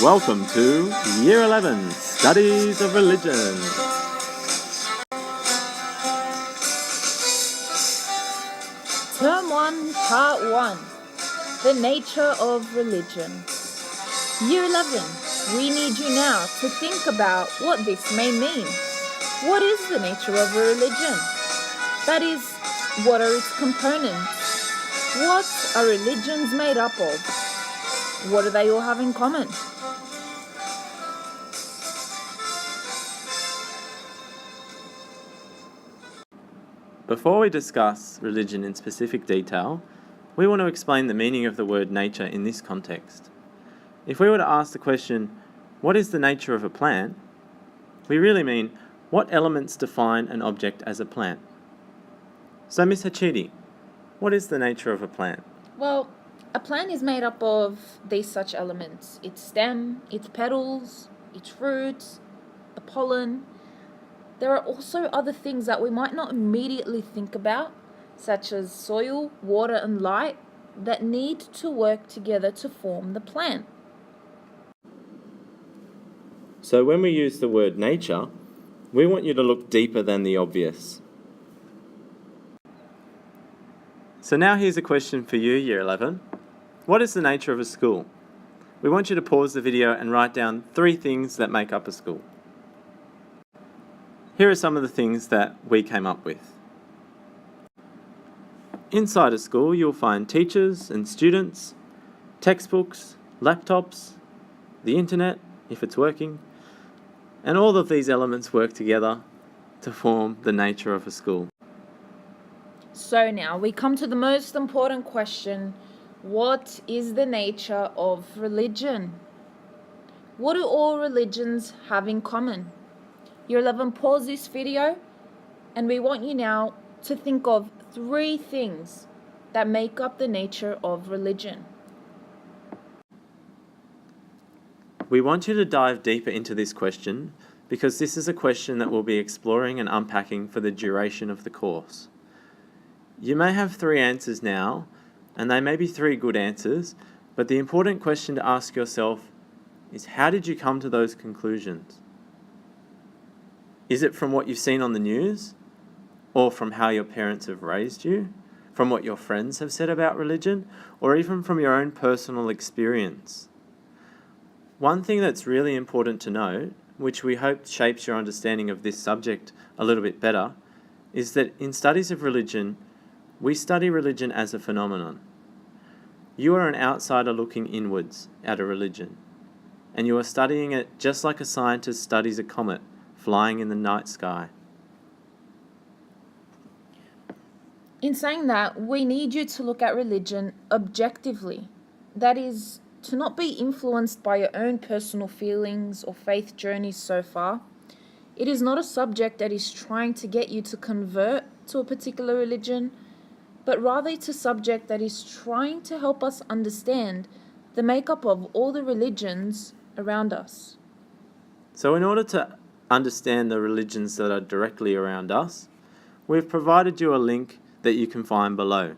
Welcome to Year 11, Studies of Religion. Term 1, Part 1, The Nature of Religion. Year 11, we need you now to think about what this may mean. What is the nature of a religion? That is, what are its components? What are religions made up of? What do they all have in common? Before we discuss religion in specific detail, we want to explain the meaning of the word nature in this context. If we were to ask the question, what is the nature of a plant? We really mean, what elements define an object as a plant? So Ms. Hachidi, what is the nature of a plant? Well, a plant is made up of these such elements: its stem, its petals, its roots, the pollen. There are also other things that we might not immediately think about, such as soil, water, and light, that need to work together to form the plant. So when we use the word nature, we want you to look deeper than the obvious. So now here's a question for you, Year 11. What is the nature of a school? We want you to pause the video and write down 3 things that make up a school. Here are some of the things that we came up with. Inside a school, you'll find teachers and students, textbooks, laptops, the internet, if it's working, and all of these elements work together to form the nature of a school. So now we come to the most important question: what is the nature of religion? What do all religions have in common? Year 11, pause this video, and we want you now to think of 3 things that make up the nature of religion. We want you to dive deeper into this question because this is a question that we'll be exploring and unpacking for the duration of the course. You may have 3 answers now, and they may be 3 good answers, but the important question to ask yourself is, how did you come to those conclusions? Is it from what you've seen on the news? Or from how your parents have raised you? From what your friends have said about religion? Or even from your own personal experience? One thing that's really important to know, which we hope shapes your understanding of this subject a little bit better, is that in studies of religion, we study religion as a phenomenon. You are an outsider looking inwards at a religion, and you are studying it just like a scientist studies a comet flying in the night sky. In saying that, we need you to look at religion objectively. That is, to not be influenced by your own personal feelings or faith journeys so far. It is not a subject that is trying to get you to convert to a particular religion, but rather it's a subject that is trying to help us understand the makeup of all the religions around us. So in order to understand the religions that are directly around us, we've provided you a link that you can find below.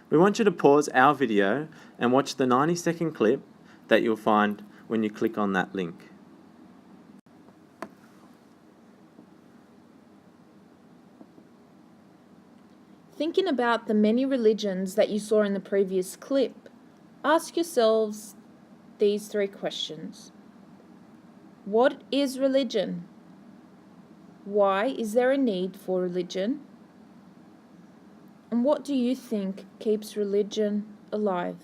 We want you to pause our video and watch the 90-second clip that you'll find when you click on that link. Thinking about the many religions that you saw in the previous clip, ask yourselves these 3 questions. What is religion? Why is there a need for religion? And what do you think keeps religion alive?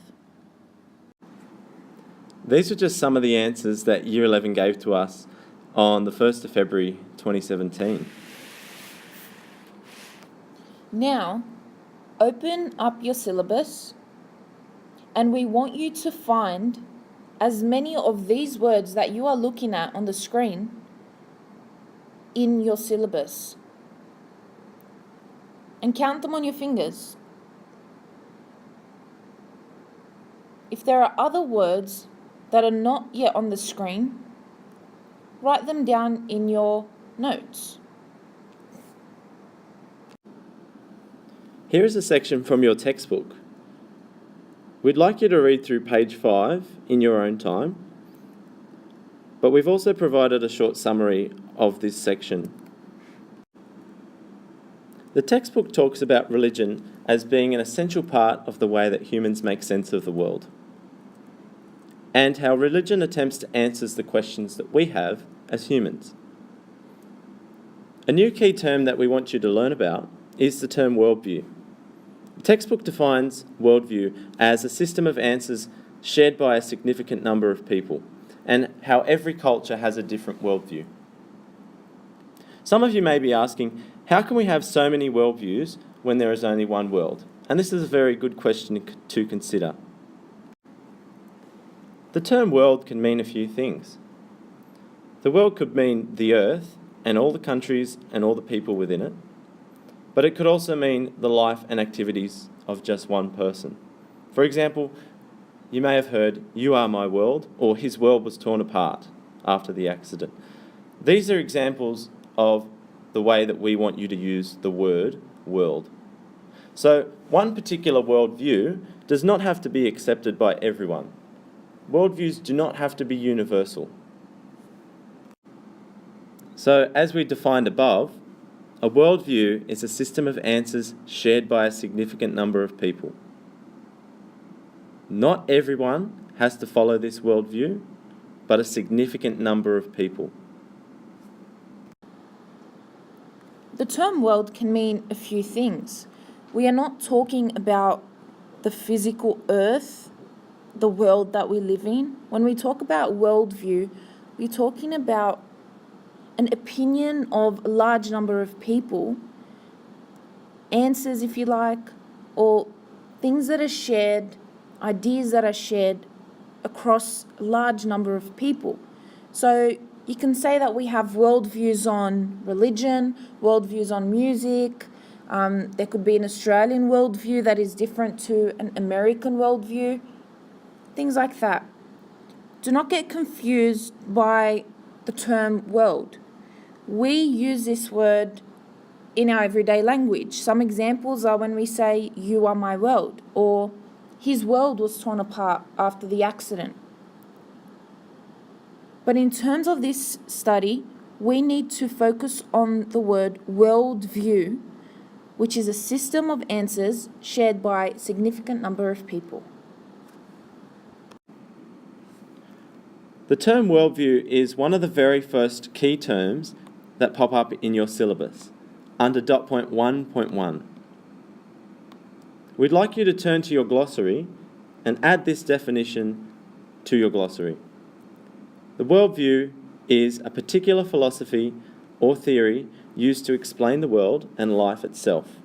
These are just some of the answers that Year 11 gave to us on the 1st of February 2017. Now, open up your syllabus, and we want you to find as many of these words that you are looking at on the screen in your syllabus. And count them on your fingers. If there are other words that are not yet on the screen, write them down in your notes. Here is a section from your textbook. We'd like you to read through page 5 in your own time but we've also provided a short summary of this section. The textbook talks about religion as being an essential part of the way that humans make sense of the world, and how religion attempts to answer the questions that we have as humans. A new key term that we want you to learn about is the term worldview. The textbook defines worldview as a system of answers shared by a significant number of people, and how every culture has a different worldview. Some of you may be asking, how can we have so many worldviews when there is only one world? And this is a very good question to consider. The term world can mean a few things. The world could mean the earth and all the countries and all the people within it, but it could also mean the life and activities of just one person. For example, you may have heard, "You are my world," or "his world was torn apart after the accident." These are examples of the way that we want you to use the word world. So one particular worldview does not have to be accepted by everyone. Worldviews do not have to be universal. So as we defined above, a worldview is a system of answers shared by a significant number of people. Not everyone has to follow this worldview, but a significant number of people. The term world can mean a few things. We are not talking about the physical earth, the world that we live in. When we talk about worldview, we're talking about an opinion of a large number of people, answers if you like, or things that are shared, ideas that are shared across a large number of people. So you can say that we have worldviews on religion, worldviews on music. There could be an Australian worldview that is different to an American worldview, things like that. Do not get confused by the term world. We use this word in our everyday language. Some examples are when we say, "You are my world," or "his world was torn apart after the accident." But in terms of this study, we need to focus on the word worldview, which is a system of answers shared by a significant number of people. The term worldview is one of the very first key terms that pop up in your syllabus under dot point 1.1. We'd like you to turn to your glossary and add this definition to your glossary. The worldview is a particular philosophy or theory used to explain the world and life itself.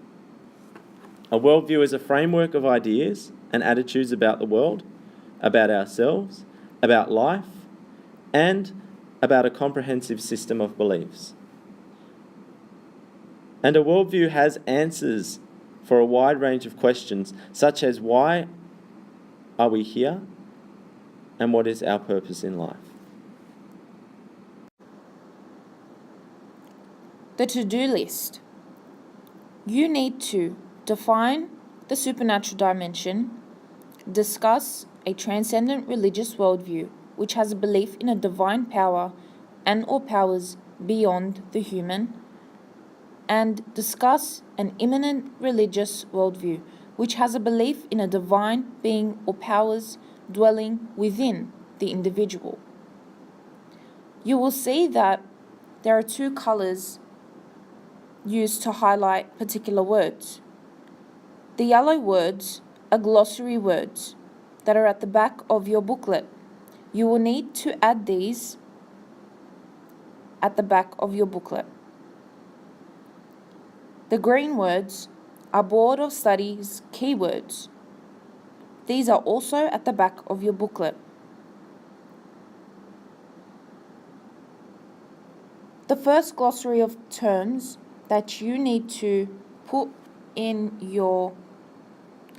A worldview is a framework of ideas and attitudes about the world, about ourselves, about life, and about a comprehensive system of beliefs. And a worldview has answers for a wide range of questions, such as why are we here and what is our purpose in life. The to-do list. You need to define the supernatural dimension, discuss a transcendent religious worldview which has a belief in a divine power and or powers beyond the human, and discuss an immanent religious worldview which has a belief in a divine being or powers dwelling within the individual. You will see that there are two colors used to highlight particular words. The yellow words are glossary words that are at the back of your booklet. You will need to add these at the back of your booklet. The green words are Board of Studies keywords. These are also at the back of your booklet. The first glossary of terms that you need to put in your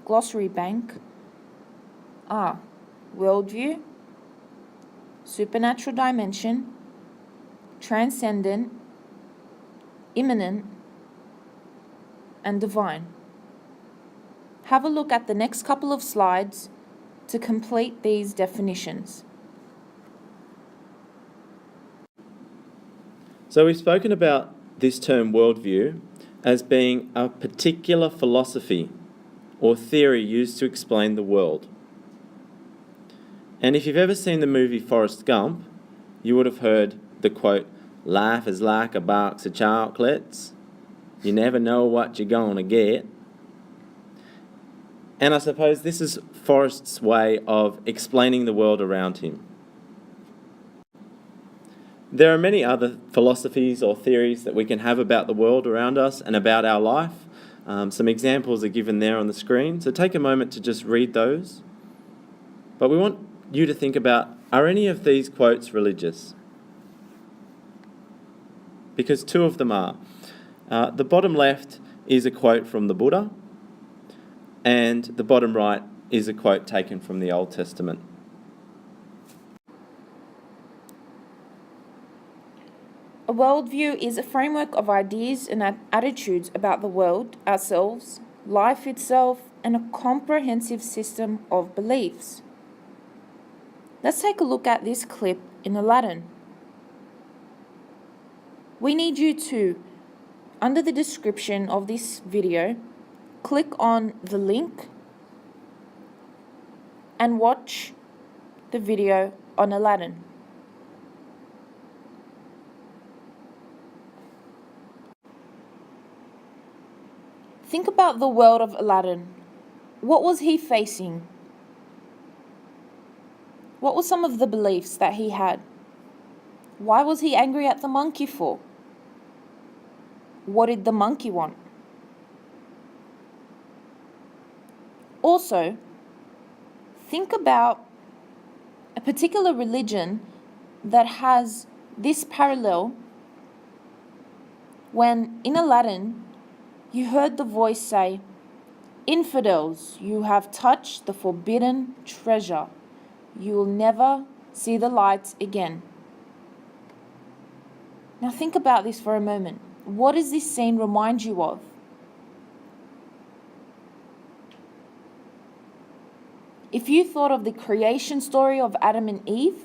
glossary bank are worldview, supernatural dimension, transcendent, immanent, and divine. Have a look at the next couple of slides to complete these definitions. So we've spoken about this term worldview as being a particular philosophy or theory used to explain the world. And if you've ever seen the movie Forrest Gump, you would have heard the quote, "Life is like a box of chocolates. You never know what you're gonna get." And I suppose this is Forrest's way of explaining the world around him. There are many other philosophies or theories that we can have about the world around us and about our life. Some examples are given there on the screen, so take a moment to just read those. But we want you to think about, are any of these quotes religious? Because two of them are. The bottom left is a quote from the Buddha, and the bottom right is a quote taken from the Old Testament. A worldview is a framework of ideas and attitudes about the world, ourselves, life itself, and a comprehensive system of beliefs. Let's take a look at this clip in Aladdin. We need you to, under the description of this video, click on the link and watch the video on Aladdin. Think about the world of Aladdin. What was he facing? What were some of the beliefs that he had? Why was he angry at the monkey for? What did the monkey want? Also, think about a particular religion that has this parallel when in Aladdin you heard the voice say, "Infidels, you have touched the forbidden treasure. You will never see the light again." Now think about this for a moment. What does this scene remind you of? If you thought of the creation story of Adam and Eve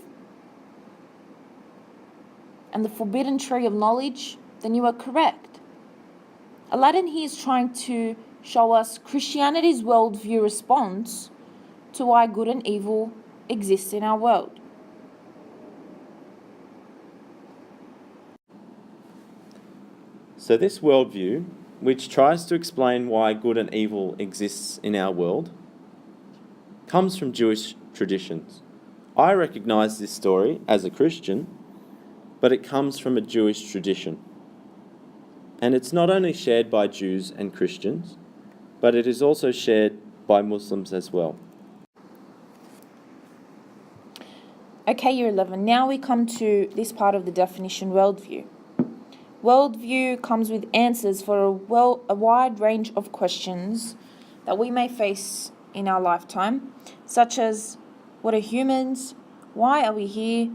and the forbidden tree of knowledge, then you are correct. Aladdin here is trying to show us Christianity's worldview response to why good and evil exists in our world. So this worldview, which tries to explain why good and evil exists in our world, comes from Jewish traditions. I recognise this story as a Christian, but it comes from a Jewish tradition. And it's not only shared by Jews and Christians, but it is also shared by Muslims as well. Okay, Year 11. Now we come to this part of the definition, worldview. Worldview comes with answers for a wide range of questions that we may face in our lifetime, such as, what are humans? Why are we here?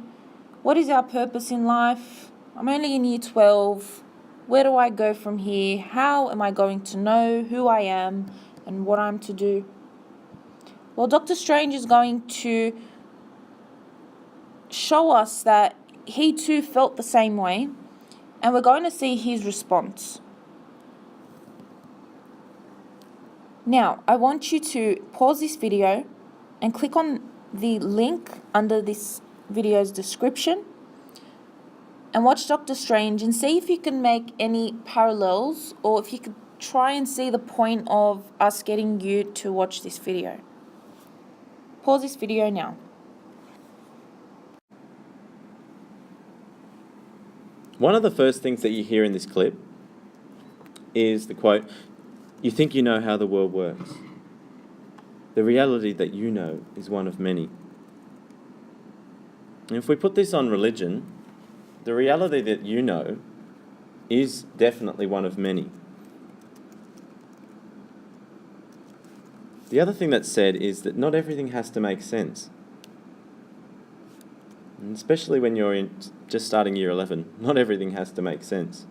What is our purpose in life? I'm only in year 12. Where do I go from here? How am I going to know who I am and what I'm to do? Well, Dr. Strange is going to show us that he too felt the same way, and we're going to see his response. Now, I want you to pause this video and click on the link under this video's description and watch Dr. Strange and see if you can make any parallels, or if you could try and see the point of us getting you to watch this video. Pause this video now. One of the first things that you hear in this clip is the quote, "You think you know how the world works. The reality that you know is one of many." And if we put this on religion, the reality that you know is definitely one of many. The other thing that's said is that not everything has to make sense. And especially when you're just starting year 11, not everything has to make sense.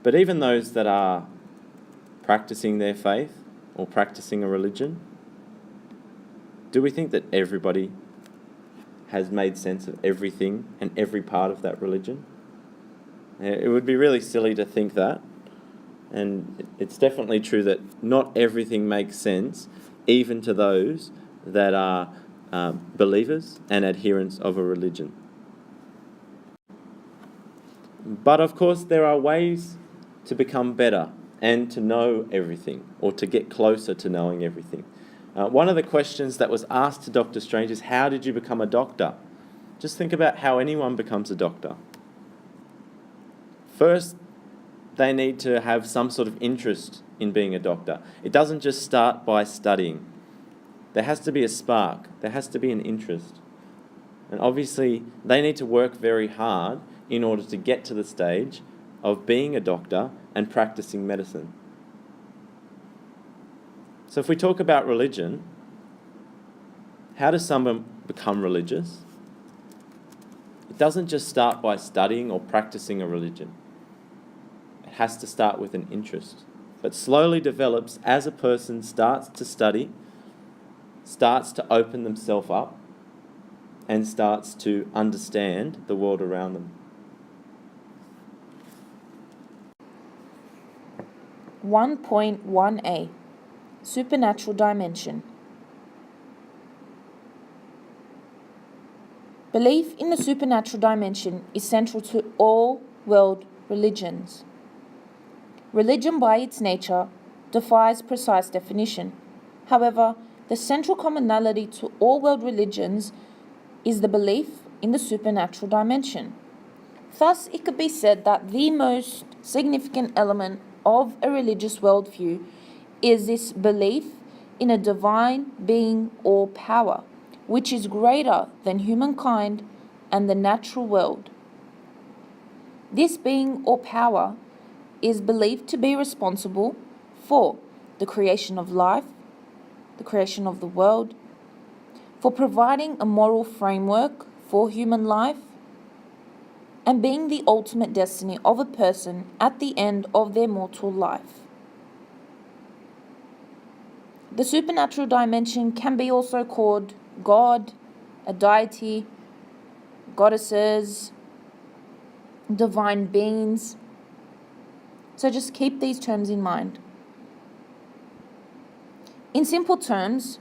But even those that are practicing their faith or practicing a religion, do we think that everybody has made sense of everything and every part of that religion. It would be really silly to think that. And it's definitely true that not everything makes sense, even to those that are believers and adherents of a religion. But of course, there are ways to become better and to know everything, or to get closer to knowing everything. One of the questions that was asked to Dr. Strange is, how did you become a doctor? Just think about how anyone becomes a doctor. First, they need to have some sort of interest in being a doctor. It doesn't just start by studying. There has to be a spark. There has to be an interest. And obviously, they need to work very hard in order to get to the stage of being a doctor and practicing medicine. So if we talk about religion, how does someone become religious? It doesn't just start by studying or practicing a religion. It has to start with an interest, but slowly develops as a person starts to study, starts to open themselves up, and starts to understand the world around them. 1.1a Supernatural Dimension. Belief in the supernatural dimension is central to all world religions. Religion, by its nature, defies precise definition. However, the central commonality to all world religions is the belief in the supernatural dimension. Thus, it could be said that the most significant element of a religious worldview is this belief in a divine being or power, which is greater than humankind and the natural world. This being or power is believed to be responsible for the creation of life, the creation of the world, for providing a moral framework for human life, and being the ultimate destiny of a person at the end of their mortal life. The supernatural dimension can be also called God, a deity, goddesses, divine beings. So just keep these terms in mind. In simple terms,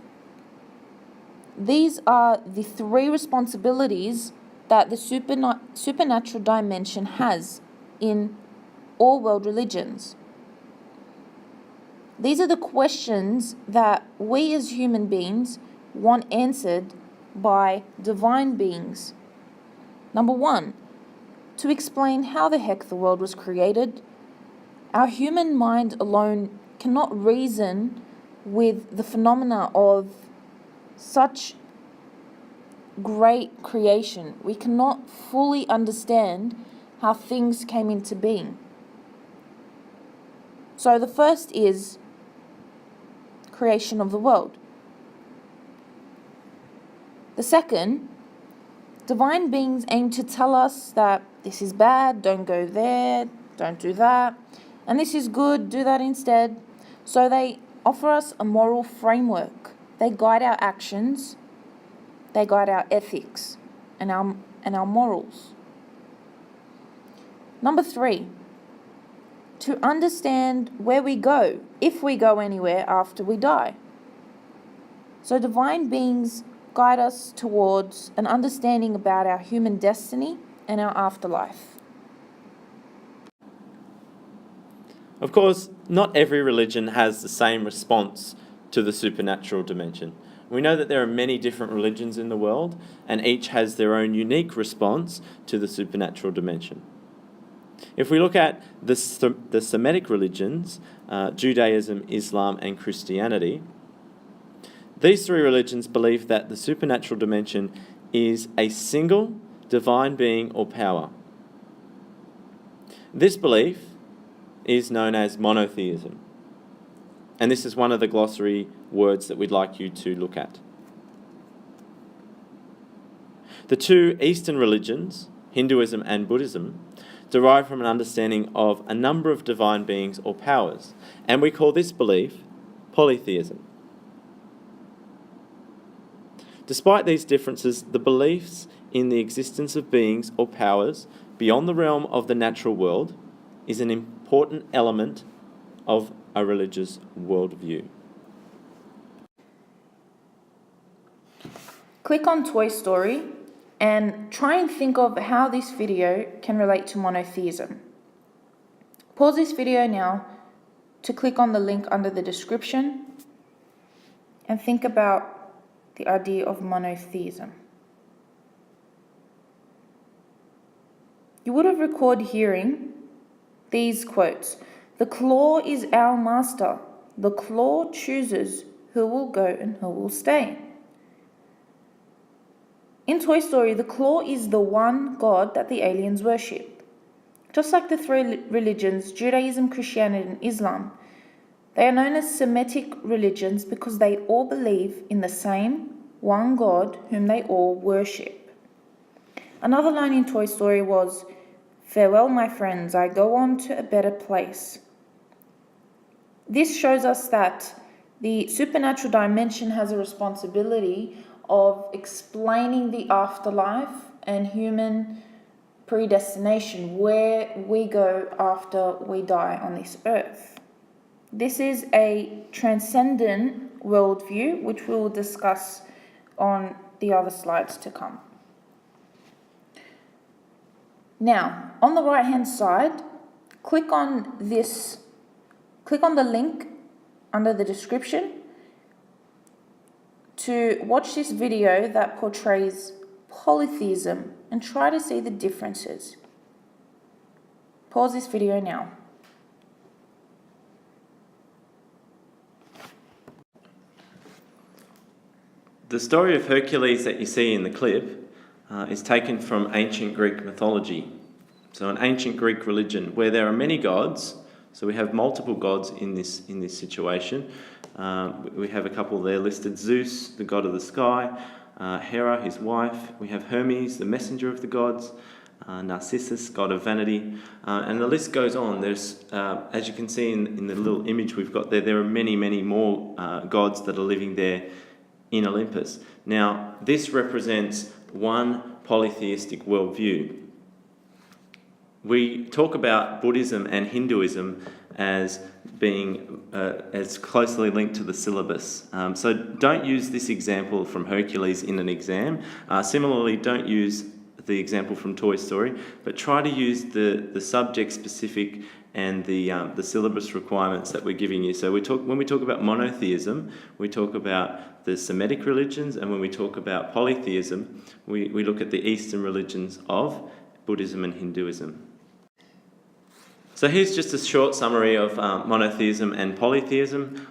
these are the three responsibilities that the supernatural dimension has in all world religions. These are the questions that we as human beings want answered by divine beings. Number one, to explain how the heck the world was created. Our human mind alone cannot reason with the phenomena of such great creation. We cannot fully understand how things came into being. So the first is creation of the world. The second, divine beings aim to tell us that this is bad, don't go there, don't do that, and this is good, do that instead. So they offer us a moral framework. They guide our actions, they guide our ethics and our morals. Number three, to understand where we go, if we go anywhere after we die. So divine beings guide us towards an understanding about our human destiny and our afterlife. Of course, not every religion has the same response to the supernatural dimension. We know that there are many different religions in the world, and each has their own unique response to the supernatural dimension. If we look at the Semitic religions, Judaism, Islam, and Christianity, these three religions believe that the supernatural dimension is a single divine being or power. This belief is known as monotheism, and this is one of the glossary words that we'd like you to look at. The two Eastern religions, Hinduism and Buddhism, derive from an understanding of a number of divine beings or powers, and we call this belief polytheism. Despite these differences, the beliefs in the existence of beings or powers beyond the realm of the natural world is an important element of a religious worldview. Click on Toy Story and try and think of how this video can relate to monotheism. Pause this video now to click on the link under the description and think about the idea of monotheism. You would have recorded hearing these quotes. "The claw is our master. The claw chooses who will go and who will stay." In Toy Story, the claw is the one God that the aliens worship. Just like the three religions, Judaism, Christianity, and Islam, they are known as Semitic religions because they all believe in the same one God whom they all worship. Another line in Toy Story was, "Farewell, my friends, I go on to a better place." This shows us that the supernatural dimension has a responsibility of explaining the afterlife and human predestination, where we go after we die on this earth. This is a transcendent worldview, which we will discuss on the other slides to come. Now, on the right-hand side, click on the link under the description to watch this video that portrays polytheism and try to see the differences. Pause this video now. The story of Hercules that you see in the clip is taken from ancient Greek mythology. So an ancient Greek religion where there are many gods. So we have multiple gods in this situation. We have a couple there listed: Zeus, the god of the sky; Hera, his wife. We have Hermes, the messenger of the gods; Narcissus, god of vanity, and the list goes on. There's, as you can see in the little image we've got there are many, many more gods that are living there in Olympus. Now, this represents one polytheistic worldview. We talk about Buddhism and Hinduism as being as closely linked to the syllabus. So don't use this example from Hercules in an exam. Similarly, don't use the example from Toy Story, but try to use the subject-specific and the syllabus requirements that we're giving you. So when we talk about monotheism, we talk about the Semitic religions, and when we talk about polytheism, we look at the Eastern religions of Buddhism and Hinduism. So here's just a short summary of monotheism and polytheism.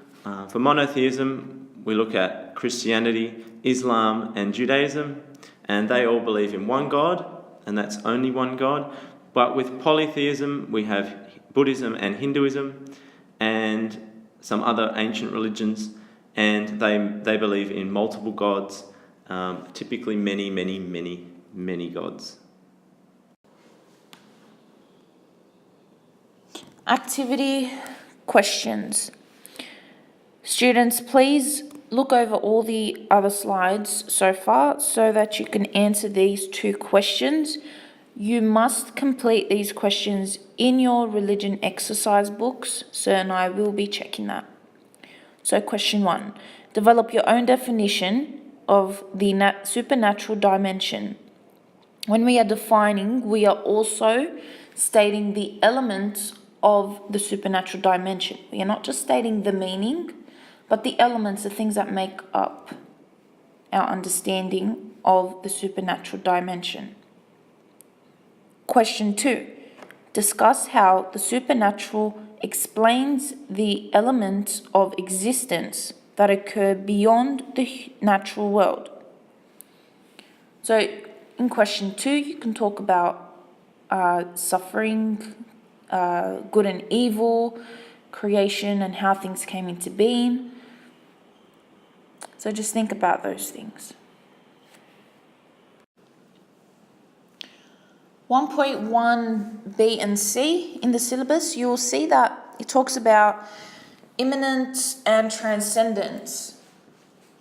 For monotheism, we look at Christianity, Islam, and Judaism, and they all believe in one God, and that's only one God. But with polytheism, we have Buddhism and Hinduism, and some other ancient religions, and they believe in multiple gods, typically many, many, many, many gods. Activity questions. Students, please look over all the other slides so far so that you can answer these 2 questions. You must complete these questions in your religion exercise books, so and I will be checking that. So question 1, develop your own definition of the supernatural dimension. When we are defining, we are also stating the elements of the supernatural dimension. We are not just stating the meaning, but the elements, the things that make up our understanding of the supernatural dimension. Question 2, discuss how the supernatural explains the elements of existence that occur beyond the natural world. So in question 2, you can talk about suffering, good and evil, creation, and how things came into being. So just think about those things. 1.1b and c in the syllabus, you will see that it talks about immanent and transcendent.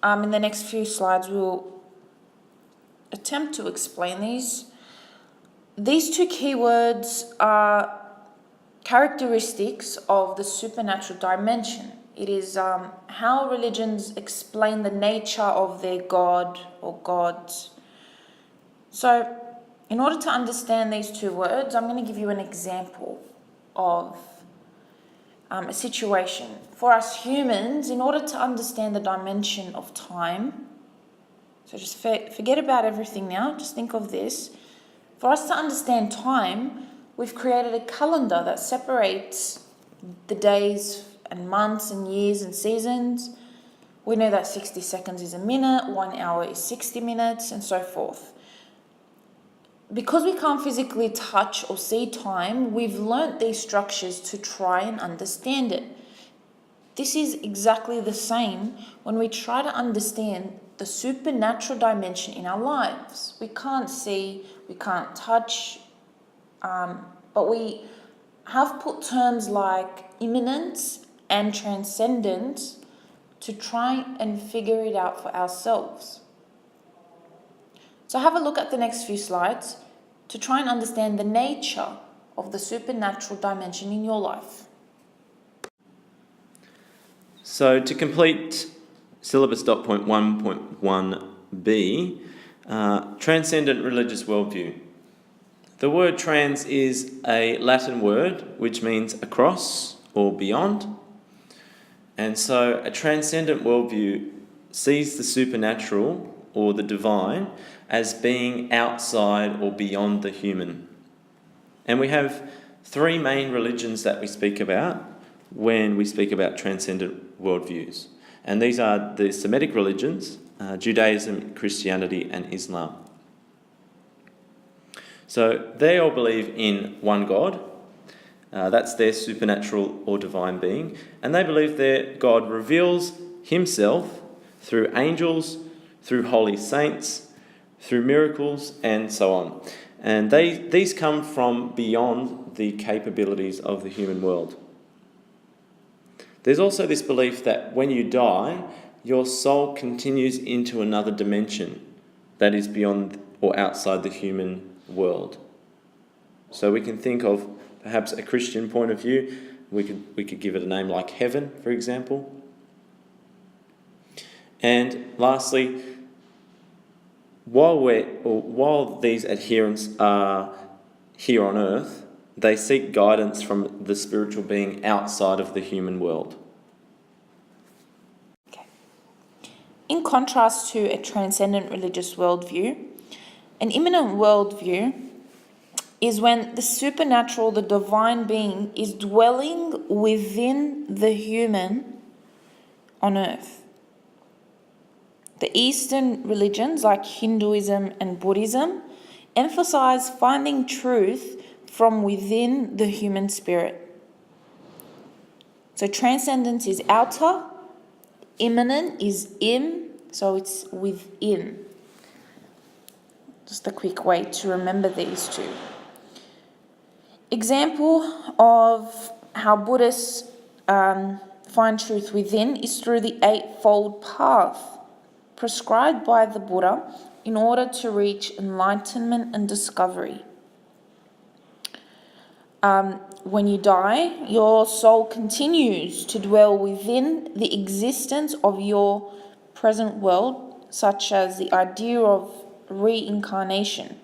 In the next few slides, we'll attempt to explain these. These two keywords are characteristics of the supernatural dimension. It is how religions explain the nature of their God or gods. So, in order to understand these two words, I'm going to give you an example of a situation. For us humans, in order to understand the dimension of time, so just forget about everything now, just think of this. For us to understand time, we've created a calendar that separates the days and months and years and seasons. We know that 60 seconds is a minute, 1 hour is 60 minutes, and so forth. Because we can't physically touch or see time, we've learnt these structures to try and understand it. This is exactly the same when we try to understand the supernatural dimension in our lives. We can't see, we can't touch, but we have put terms like immanent and transcendent to try and figure it out for ourselves. So have a look at the next few slides to try and understand the nature of the supernatural dimension in your life. So to complete syllabus.1.1b, transcendent religious worldview. The word trans is a Latin word which means across or beyond. And so a transcendent worldview sees the supernatural or the divine as being outside or beyond the human. And we have three main religions that we speak about when we speak about transcendent worldviews. And these are the Semitic religions, Judaism, Christianity, and Islam. So they all believe in one God. That's their supernatural or divine being. And they believe that God reveals himself through angels, through holy saints, through miracles, and so on. And these come from beyond the capabilities of the human world. There's also this belief that when you die, your soul continues into another dimension that is beyond or outside the human world. So we can think of perhaps a Christian point of view. We could give it a name like heaven, for example. And lastly, while these adherents are here on earth, they seek guidance from the spiritual being outside of the human world. Okay. In contrast to a transcendent religious worldview, an immanent worldview is when the supernatural, the divine being, is dwelling within the human on earth. The Eastern religions like Hinduism and Buddhism emphasize finding truth from within the human spirit. So transcendence is outer, immanent is in, so it's within. Just a quick way to remember these two. Example of how Buddhists find truth within is through the Eightfold Path prescribed by the Buddha in order to reach enlightenment and discovery. When you die, your soul continues to dwell within the existence of your present world, such as the idea of reincarnation.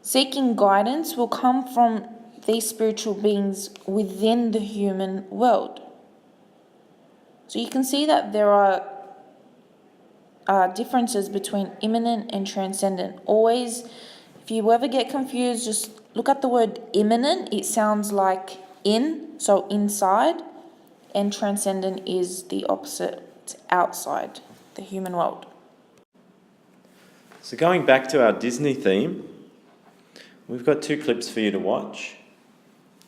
Seeking guidance will come from these spiritual beings within the human world. So you can see that there are differences between immanent and transcendent. Always, if you ever get confused, just look at the word immanent. It sounds like in, so inside, and transcendent is the opposite, it's outside the human world. So going back to our Disney theme, we've got two clips for you to watch.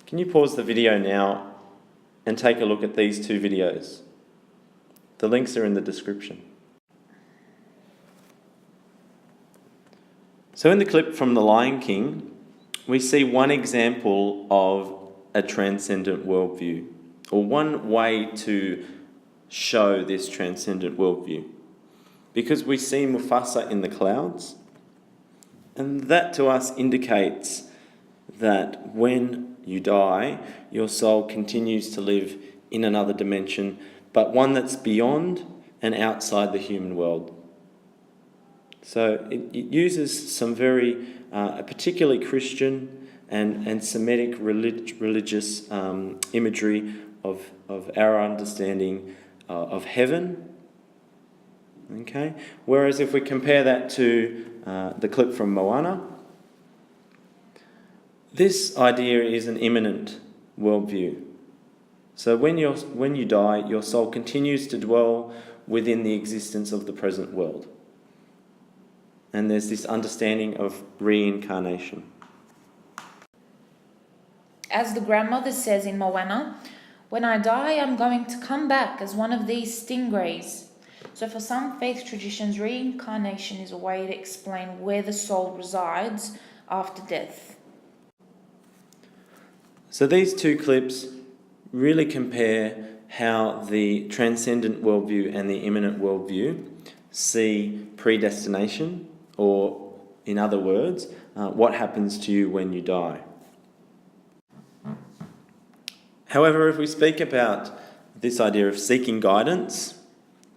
Can you pause the video now and take a look at these two videos? The links are in the description. So in the clip from The Lion King, we see one example of a transcendent worldview, or one way to show this transcendent worldview. because we see Mufasa in the clouds. And that to us indicates that when you die, your soul continues to live in another dimension, but one that's beyond and outside the human world. So it uses some very, particularly Christian and Semitic religious imagery of our understanding of heaven. Okay. Whereas if we compare that to the clip from Moana, this idea is an immanent worldview. So when you die, your soul continues to dwell within the existence of the present world. And there's this understanding of reincarnation. As the grandmother says in Moana, "When I die, I'm going to come back as one of these stingrays." So for some faith traditions, reincarnation is a way to explain where the soul resides after death. So these two clips really compare how the transcendent worldview and the immanent worldview see predestination, or in other words, what happens to you when you die. However, if we speak about this idea of seeking guidance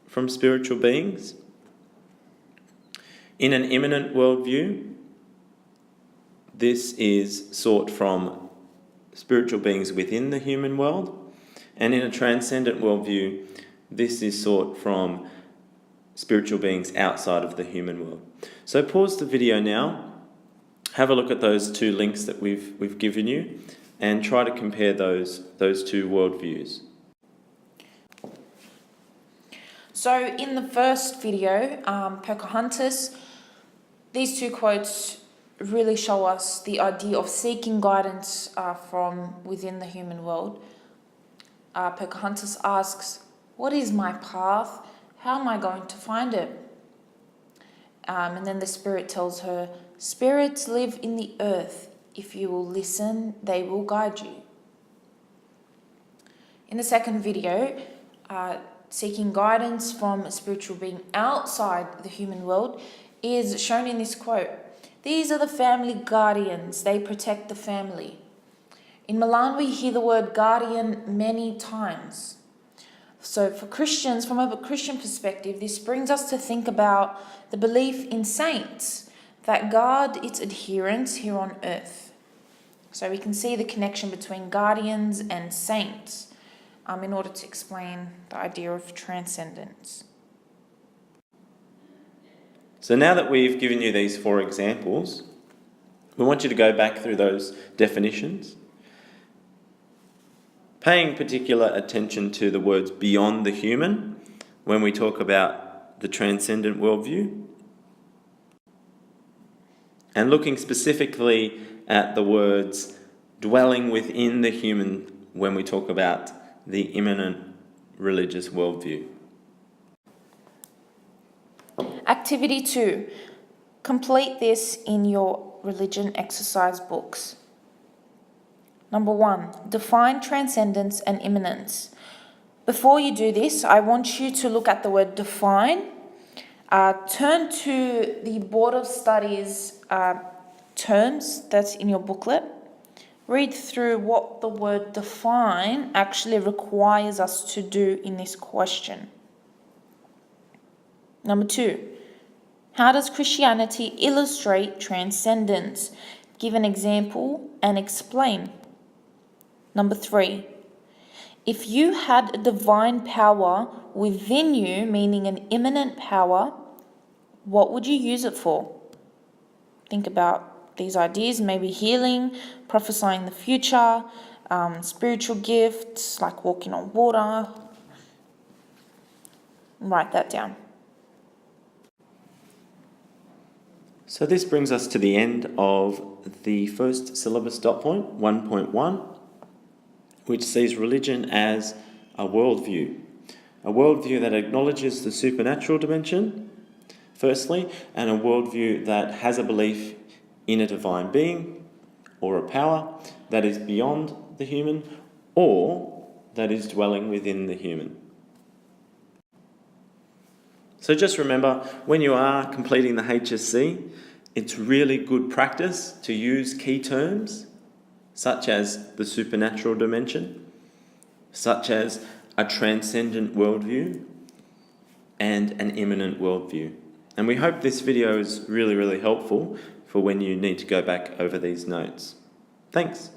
from spiritual beings, in an immanent worldview, this is sought from spiritual beings within the human world, and in a transcendent worldview, this is sought from spiritual beings outside of the human world. So pause the video now, have a look at those two links that we've given you, and try to compare those two worldviews. So in the first video, Pocahontas, these two quotes really show us the idea of seeking guidance from within the human world. Pocahontas asks, "What is my path? How am I going to find it?" And then the spirit tells her, "Spirits live in the earth. If you will listen, they will guide you." In the second video, seeking guidance from a spiritual being outside the human world is shown in this quote. "These are the family guardians. They protect the family." In Milan, we hear the word guardian many times. So for Christians, from a Christian perspective, this brings us to think about the belief in saints that guard its adherents here on earth. So we can see the connection between guardians and saints in order to explain the idea of transcendence. So now that we've given you these 4 examples, we want you to go back through those definitions, paying particular attention to the words beyond the human when we talk about the transcendent worldview, and looking specifically at the words dwelling within the human when we talk about the immanent religious worldview. Activity 2. Complete this in your religion exercise books. Number 1. Define transcendence and immanence. Before you do this, I want you to look at the word define. Turn to the Board of Studies terms that's in your booklet. Read through what the word define actually requires us to do in this question. Number 2. How does Christianity illustrate transcendence? Give an example and explain. Number 3. If you had a divine power within you, meaning an immanent power, what would you use it for? Think about these ideas, maybe healing, prophesying the future, spiritual gifts like walking on water. Write that down. So this brings us to the end of the first syllabus dot point, 1.1, which sees religion as a worldview that acknowledges the supernatural dimension, firstly, and a worldview that has a belief in a divine being or a power that is beyond the human or that is dwelling within the human. So just remember, when you are completing the HSC, it's really good practice to use key terms such as the supernatural dimension, such as a transcendent worldview, and an immanent worldview. And we hope this video is really, really helpful for when you need to go back over these notes. Thanks.